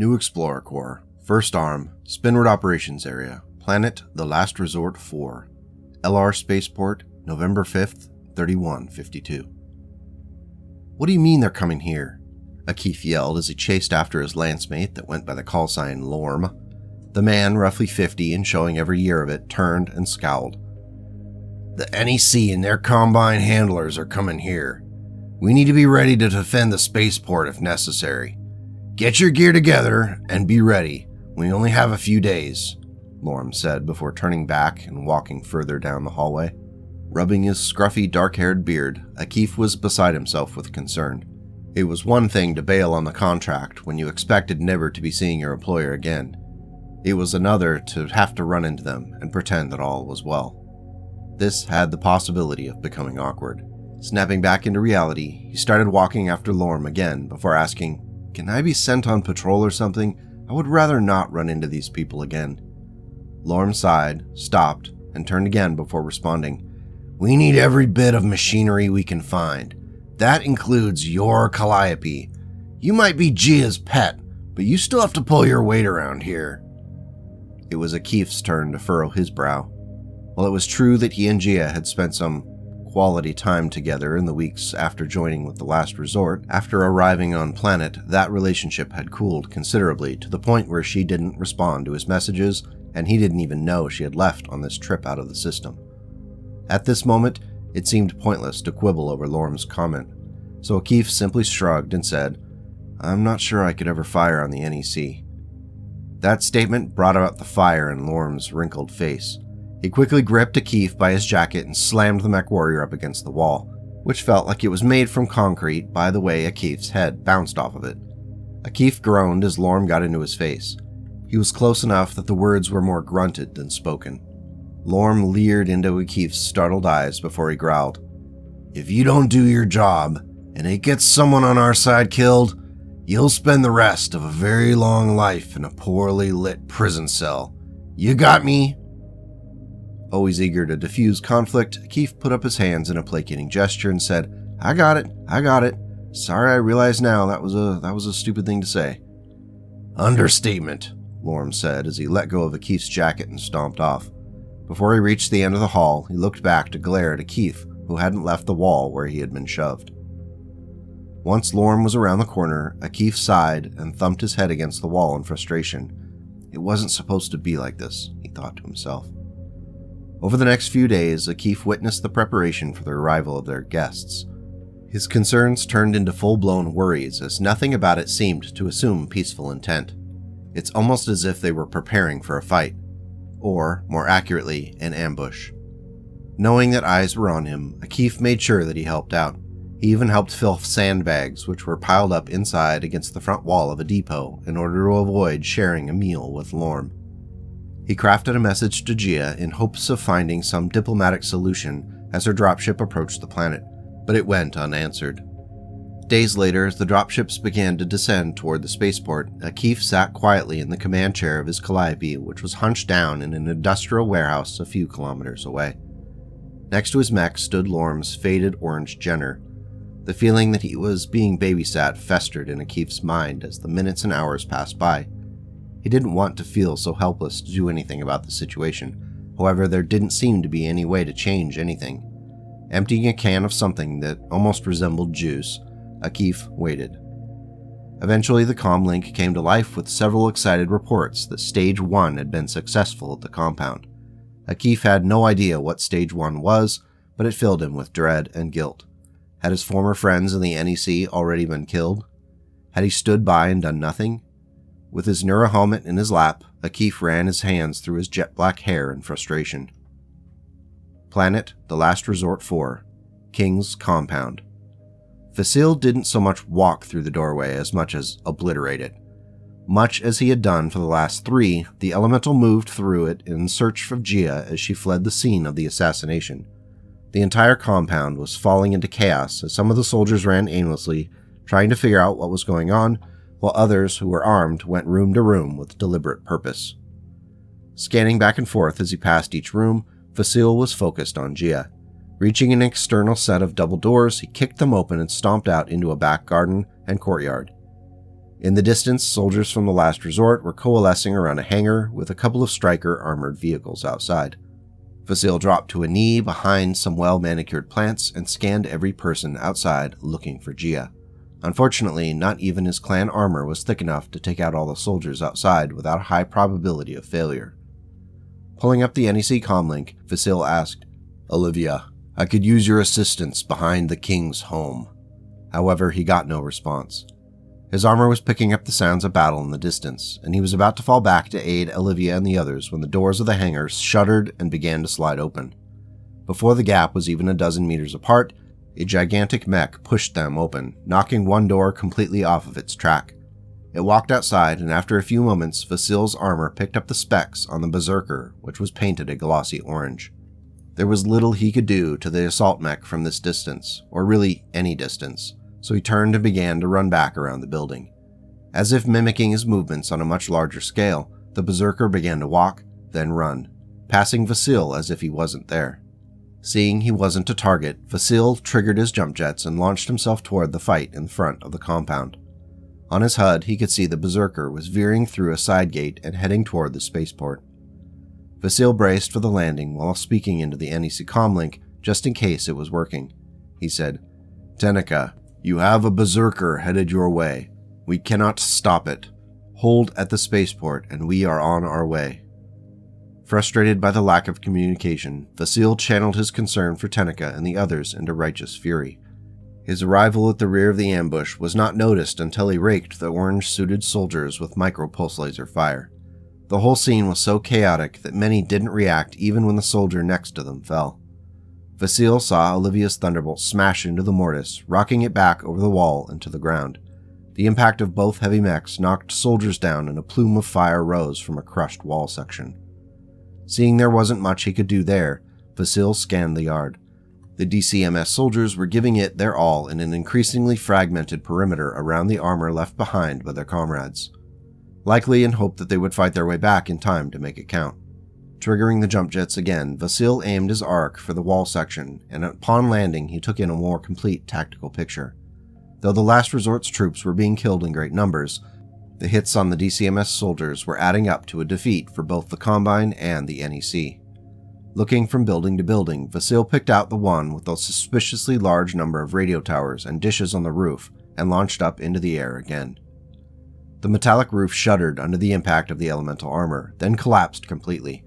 New Explorer Corps, First Arm, Spinward Operations Area, Planet The Last Resort 4, LR Spaceport, November 5th, 3152. What do you mean they're coming here? Akif yelled as he chased after his lancemate that went by the call sign Lorm. The man, roughly 50 and showing every year of it, turned and scowled. The NEC and their Combine handlers are coming here. We need to be ready to defend the spaceport if necessary. Get your gear together and be ready. We only have a few days, Lorm said before turning back and walking further down the hallway. Rubbing his scruffy, dark-haired beard, Akif was beside himself with concern. It was one thing to bail on the contract when you expected never to be seeing your employer again. It was another to have to run into them and pretend that all was well. This had the possibility of becoming awkward. Snapping back into reality, he started walking after Lorm again before asking, "Can I be sent on patrol or something? I would rather not run into these people again." Lorm sighed, stopped, and turned again before responding. "We need every bit of machinery we can find. That includes your Calliope. You might be Gia's pet, but you still have to pull your weight around here." It was Akif's turn to furrow his brow. While it was true that he and Gia had spent some quality time together in the weeks after joining with the Last Resort, after arriving on Planet, that relationship had cooled considerably to the point where she didn't respond to his messages and he didn't even know she had left on this trip out of the system. At this moment, it seemed pointless to quibble over Lorm's comment, so Akif simply shrugged and said, "I'm not sure I could ever fire on the NEC." That statement brought out the fire in Lorm's wrinkled face. He quickly gripped Akif by his jacket and slammed the Mechwarrior up against the wall, which felt like it was made from concrete by the way Akif's head bounced off of it. Akif groaned as Lorm got into his face. He was close enough that the words were more grunted than spoken. Lorm leered into Akif's startled eyes before he growled, "If you don't do your job, and it gets someone on our side killed, you'll spend the rest of a very long life in a poorly lit prison cell. You got me?" Always eager to diffuse conflict, Akif put up his hands in a placating gesture and said, I got it. Sorry, I realize now that was a stupid thing to say." "Understatement," Lorm said as he let go of Akif's jacket and stomped off. Before he reached the end of the hall, he looked back to glare at Akif, who hadn't left the wall where he had been shoved. Once Lorm was around the corner, Akif sighed and thumped his head against the wall in frustration. It wasn't supposed to be like this, he thought to himself. Over the next few days, Akif witnessed the preparation for the arrival of their guests. His concerns turned into full-blown worries as nothing about it seemed to assume peaceful intent. It's almost as if they were preparing for a fight, or, more accurately, an ambush. Knowing that eyes were on him, Akif made sure that he helped out. He even helped fill sandbags which were piled up inside against the front wall of a depot in order to avoid sharing a meal with Lorm. He crafted a message to Gia in hopes of finding some diplomatic solution as her dropship approached the planet, but it went unanswered. Days later, as the dropships began to descend toward the spaceport, Akif sat quietly in the command chair of his Calliope, which was hunched down in an industrial warehouse a few kilometers away. Next to his mech stood Lorm's faded orange Jenner. The feeling that he was being babysat festered in Akif's mind as the minutes and hours passed by. He didn't want to feel so helpless to do anything about the situation. However, there didn't seem to be any way to change anything. Emptying a can of something that almost resembled juice, Akif waited. Eventually, the comm link came to life with several excited reports that Stage 1 had been successful at the compound. Akif had no idea what Stage 1 was, but it filled him with dread and guilt. Had his former friends in the NEC already been killed? Had he stood by and done nothing? With his neurohelmet in his lap, Akif ran his hands through his jet-black hair in frustration. Planet The Last Resort 4, King's Compound. Facile didn't so much walk through the doorway as much as obliterate it. Much as he had done for the last 3, the elemental moved through it in search of Gia as she fled the scene of the assassination. The entire compound was falling into chaos as some of the soldiers ran aimlessly, trying to figure out what was going on, while others who were armed went room to room with deliberate purpose. Scanning back and forth as he passed each room, Facile was focused on Gia. Reaching an external set of double doors, he kicked them open and stomped out into a back garden and courtyard. In the distance, soldiers from the last resort were coalescing around a hangar with a couple of Striker armored vehicles outside. Vasile dropped to a knee behind some well-manicured plants and scanned every person outside looking for Gia. Unfortunately, not even his clan armor was thick enough to take out all the soldiers outside without a high probability of failure. Pulling up the NEC comlink, Vasile asked, "Olivia, I could use your assistance behind the king's home." However, he got no response. His armor was picking up the sounds of battle in the distance, and he was about to fall back to aid Olivia and the others when the doors of the hangar shuddered and began to slide open. Before the gap was even a dozen meters apart, a gigantic mech pushed them open, knocking one door completely off of its track. It walked outside, and after a few moments, Vasile's armor picked up the specs on the Berserker, which was painted a glossy orange. There was little he could do to the assault mech from this distance, or really any distance, so he turned and began to run back around the building. As if mimicking his movements on a much larger scale, the Berserker began to walk, then run, passing Vasile as if he wasn't there. Seeing he wasn't a target, Vasile triggered his jump jets and launched himself toward the fight in front of the compound. On his HUD, he could see the Berserker was veering through a side gate and heading toward the spaceport. Vasile braced for the landing while speaking into the NEC comlink just in case it was working. He said, "Tenica, you have a Berserker headed your way. We cannot stop it. Hold at the spaceport and we are on our way." Frustrated by the lack of communication, Vasile channeled his concern for Tenica and the others into righteous fury. His arrival at the rear of the ambush was not noticed until he raked the orange-suited soldiers with micro-pulse laser fire. The whole scene was so chaotic that many didn't react even when the soldier next to them fell. Vasile saw Olivia's thunderbolt smash into the mortise, rocking it back over the wall and to the ground. The impact of both heavy mechs knocked soldiers down and a plume of fire rose from a crushed wall section. Seeing there wasn't much he could do there, Vasile scanned the yard. The DCMS soldiers were giving it their all in an increasingly fragmented perimeter around the armor left behind by their comrades, likely in hope that they would fight their way back in time to make it count. Triggering the jump jets again, Vasile aimed his arc for the wall section, and upon landing he took in a more complete tactical picture. Though the last resort's troops were being killed in great numbers, the hits on the DCMS soldiers were adding up to a defeat for both the Combine and the NEC. Looking from building to building, Vasile picked out the one with a suspiciously large number of radio towers and dishes on the roof and launched up into the air again. The metallic roof shuddered under the impact of the elemental armor, then collapsed completely.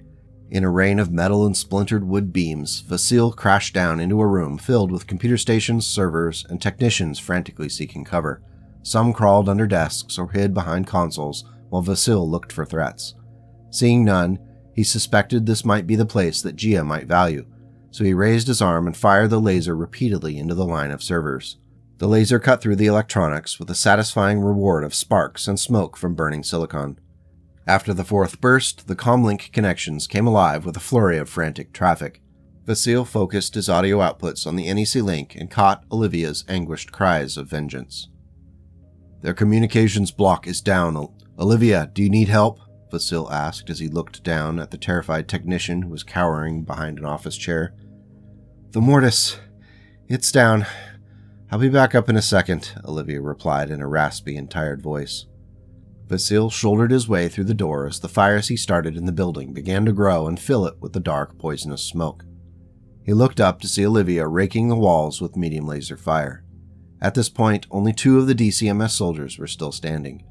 In a rain of metal and splintered wood beams, Vasile crashed down into a room filled with computer stations, servers, and technicians frantically seeking cover. Some crawled under desks or hid behind consoles, while Vasile looked for threats. Seeing none, he suspected this might be the place that Gia might value, so he raised his arm and fired the laser repeatedly into the line of servers. The laser cut through the electronics with a satisfying reward of sparks and smoke from burning silicon. After the fourth burst, the comlink connections came alive with a flurry of frantic traffic. Vasile focused his audio outputs on the NEC link and caught Olivia's anguished cries of vengeance. "Their communications block is down. Olivia, do you need help?" Vasile asked as he looked down at the terrified technician who was cowering behind an office chair. "The mortise. It's down. I'll be back up in a second," Olivia replied in a raspy and tired voice. Vasile shouldered his way through the door as the fires he started in the building began to grow and fill it with the dark, poisonous smoke. He looked up to see Olivia raking the walls with medium laser fire. At this point, only 2 of the DCMS soldiers were still standing.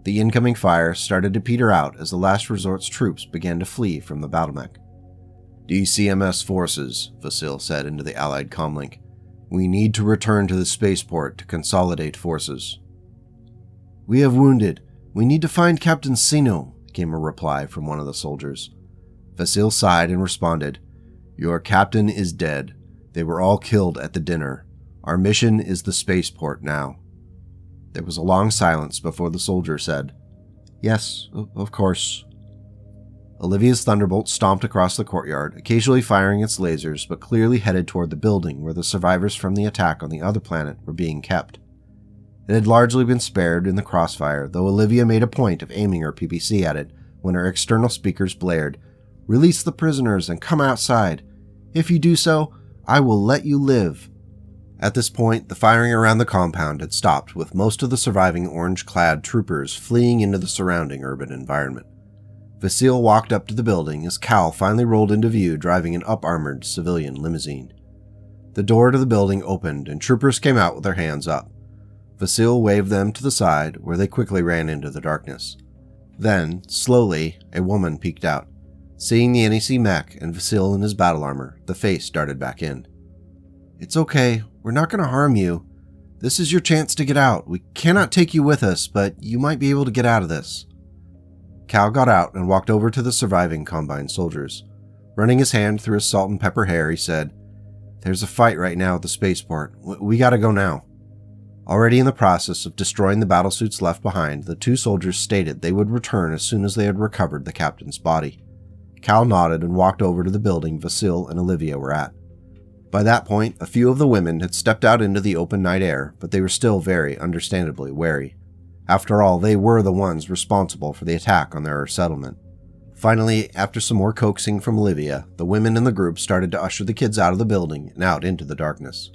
The incoming fire started to peter out as the last resort's troops began to flee from the battlemech. "DCMS forces," Vasile said into the Allied comlink. "We need to return to the spaceport to consolidate forces." "We have wounded. We need to find Captain Sino," came a reply from one of the soldiers. Vasile sighed and responded, "Your captain is dead. They were all killed at the dinner. Our mission is the spaceport now." There was a long silence before the soldier said, "Yes, of course." Olivia's thunderbolt stomped across the courtyard, occasionally firing its lasers, but clearly headed toward the building where the survivors from the attack on the other planet were being kept. It had largely been spared in the crossfire, though Olivia made a point of aiming her PPC at it when her external speakers blared, "Release the prisoners and come outside. If you do so, I will let you live." At this point, the firing around the compound had stopped, with most of the surviving orange-clad troopers fleeing into the surrounding urban environment. Vasile walked up to the building as Cal finally rolled into view driving an up-armored civilian limousine. The door to the building opened and troopers came out with their hands up. Vasile waved them to the side, where they quickly ran into the darkness. Then, slowly, a woman peeked out. Seeing the NEC mech and Vasile in his battle armor, the face darted back in. "It's okay. We're not going to harm you. This is your chance to get out. We cannot take you with us, but you might be able to get out of this." Cal got out and walked over to the surviving Combine soldiers. Running his hand through his salt and pepper hair, he said, "There's a fight right now at the spaceport. We gotta go now." Already in the process of destroying the battlesuits left behind, the two soldiers stated they would return as soon as they had recovered the captain's body. Cal nodded and walked over to the building Vasile and Olivia were at. By that point, a few of the women had stepped out into the open night air, but they were still very understandably wary. After all, they were the ones responsible for the attack on their settlement. Finally, after some more coaxing from Olivia, the women in the group started to usher the kids out of the building and out into the darkness.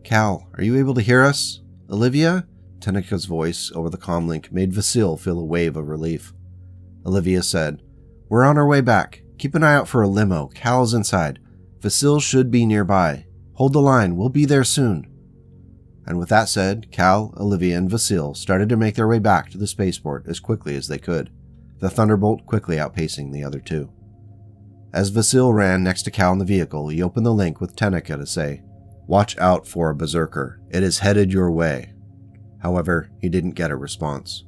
"Cal, are you able to hear us? Olivia?" Tenika's voice over the comlink made Vasile feel a wave of relief. Olivia said, "We're on our way back. Keep an eye out for a limo. Cal is inside. Vasile should be nearby. Hold the line. We'll be there soon." And with that said, Cal, Olivia, and Vasile started to make their way back to the spaceport as quickly as they could, the Thunderbolt quickly outpacing the other two. As Vasile ran next to Cal in the vehicle, he opened the link with Tenika to say, "Watch out for a berserker. It is headed your way." However, he didn't get a response.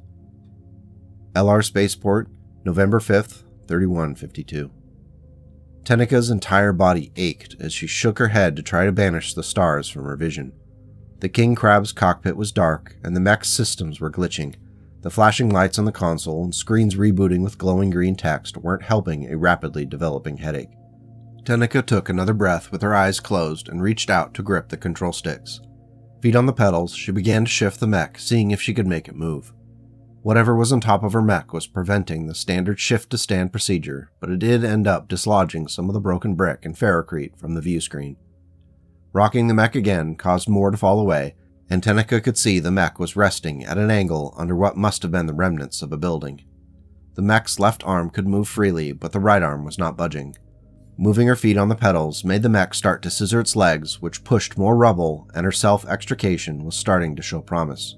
LR Spaceport, November 5th, 3152. Tenika's entire body ached as she shook her head to try to banish the stars from her vision. The King Crab's cockpit was dark, and the mech's systems were glitching. The flashing lights on the console and screens rebooting with glowing green text weren't helping a rapidly developing headache. Tenika took another breath with her eyes closed and reached out to grip the control sticks. Feet on the pedals, she began to shift the mech, seeing if she could make it move. Whatever was on top of her mech was preventing the standard shift-to-stand procedure, but it did end up dislodging some of the broken brick and ferrocrete from the view screen. Rocking the mech again caused more to fall away, and Tenika could see the mech was resting at an angle under what must have been the remnants of a building. The mech's left arm could move freely, but the right arm was not budging. Moving her feet on the pedals made the mech start to scissor its legs, which pushed more rubble, and her self-extrication was starting to show promise.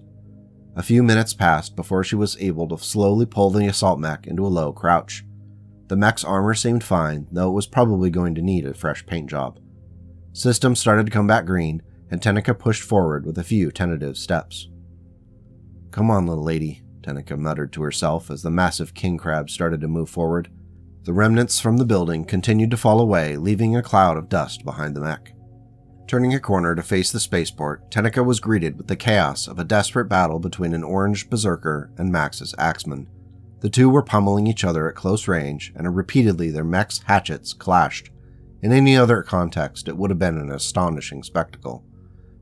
A few minutes passed before she was able to slowly pull the assault mech into a low crouch. The mech's armor seemed fine, though it was probably going to need a fresh paint job. Systems started to come back green, and Tenika pushed forward with a few tentative steps. "Come on, little lady," Tenika muttered to herself as the massive king crab started to move forward. The remnants from the building continued to fall away, leaving a cloud of dust behind the mech. Turning a corner to face the spaceport, Tenika was greeted with the chaos of a desperate battle between an orange berserker and Max's axeman. The two were pummeling each other at close range, and repeatedly their mech's hatchets clashed. In any other context, it would have been an astonishing spectacle.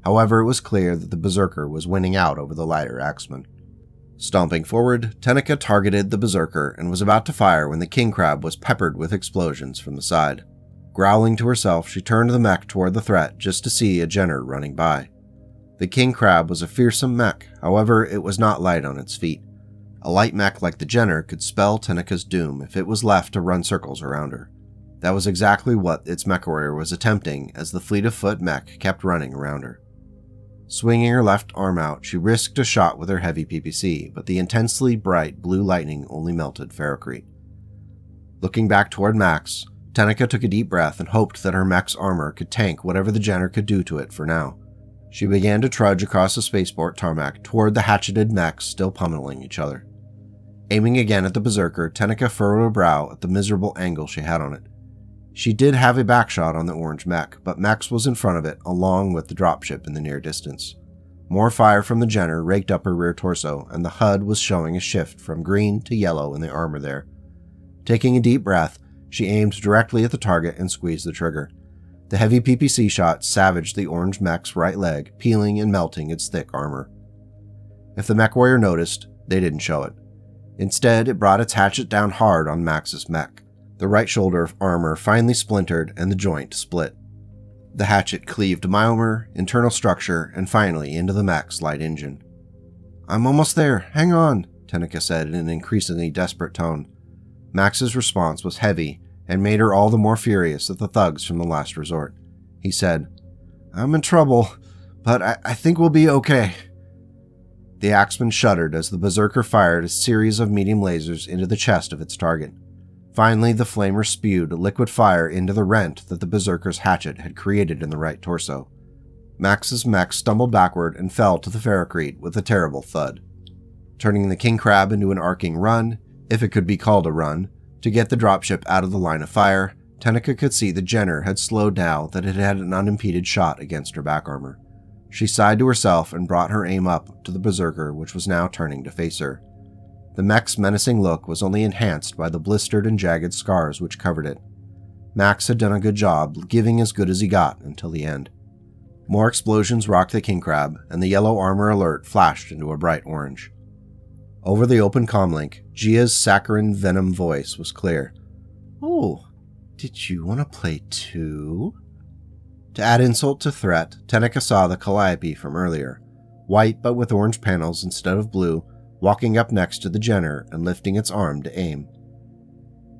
However, it was clear that the berserker was winning out over the lighter axeman. Stomping forward, Tenika targeted the berserker and was about to fire when the king crab was peppered with explosions from the side. Growling to herself, she turned the mech toward the threat just to see a Jenner running by. The king crab was a fearsome mech, however, it was not light on its feet. A light mech like the Jenner could spell Tenika's doom if it was left to run circles around her. That was exactly what its Mechwarrior was attempting as the fleet-of-foot mech kept running around her. Swinging her left arm out, she risked a shot with her heavy PPC, but the intensely bright blue lightning only melted ferrocrete. Looking back toward Max, Tenika took a deep breath and hoped that her mech's armor could tank whatever the Jenner could do to it for now. She began to trudge across the spaceport tarmac toward the hatcheted mechs still pummeling each other. Aiming again at the berserker, Tenika furrowed her brow at the miserable angle she had on it. She did have a backshot on the orange mech, but Max was in front of it along with the dropship in the near distance. More fire from the Jenner raked up her rear torso, and the HUD was showing a shift from green to yellow in the armor there. Taking a deep breath, she aimed directly at the target and squeezed the trigger. The heavy PPC shot savaged the orange mech's right leg, peeling and melting its thick armor. If the Mechwarrior noticed, they didn't show it. Instead, it brought its hatchet down hard on Max's mech. The right shoulder armor finally splintered and the joint split. The hatchet cleaved myomer, internal structure, and finally into the mech's light engine. "I'm almost there, hang on," Tenica said in an increasingly desperate tone. Max's response was heavy and made her all the more furious at the thugs from the last resort. He said, "I'm in trouble, but I think we'll be okay." The axeman shuddered as the berserker fired a series of medium lasers into the chest of its target. Finally, the flamer spewed liquid fire into the rent that the berserker's hatchet had created in the right torso. Max's mech stumbled backward and fell to the ferrocrete with a terrible thud. Turning the king crab into an arcing run, if it could be called a run, to get the dropship out of the line of fire, Tenica could see the Jenner had slowed now that it had an unimpeded shot against her back armor. She sighed to herself and brought her aim up to the berserker, which was now turning to face her. The mech's menacing look was only enhanced by the blistered and jagged scars which covered it. Max had done a good job, giving as good as he got until the end. More explosions rocked the king crab, and the yellow armor alert flashed into a bright orange. Over the open comlink, Gia's saccharine venom voice was clear. "Oh, did you want to play too?" To add insult to threat, Tenica saw the Calliope from earlier, white but with orange panels instead of blue, walking up next to the Jenner and lifting its arm to aim.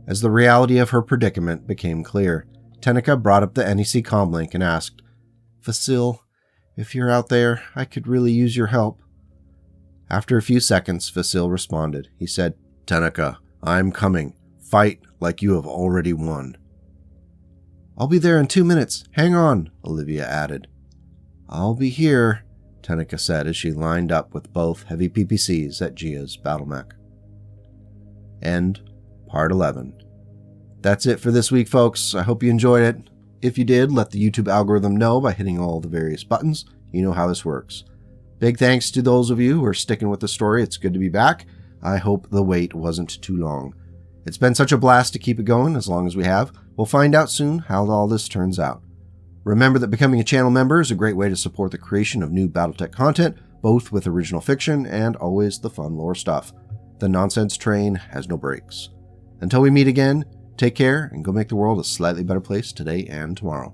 As the reality of her predicament became clear, Tenica brought up the NEC comlink and asked, "Vasil, if you're out there, I could really use your help." After a few seconds, Vasil responded. He said, "Tenica, I'm coming. Fight like you have already won." "I'll be there in 2 minutes. Hang on," Olivia added. "I'll be here," Tenica said as she lined up with both heavy PPCs at Gia's battlemech. End Part 11. That's it for this week, folks. I hope you enjoyed it. If you did, let the YouTube algorithm know by hitting all the various buttons. You know how this works. Big thanks to those of you who are sticking with the story. It's good to be back. I hope the wait wasn't too long. It's been such a blast to keep it going as long as we have. We'll find out soon how all this turns out. Remember that becoming a channel member is a great way to support the creation of new BattleTech content, both with original fiction and always the fun lore stuff. The nonsense train has no brakes. Until we meet again, take care and go make the world a slightly better place today and tomorrow.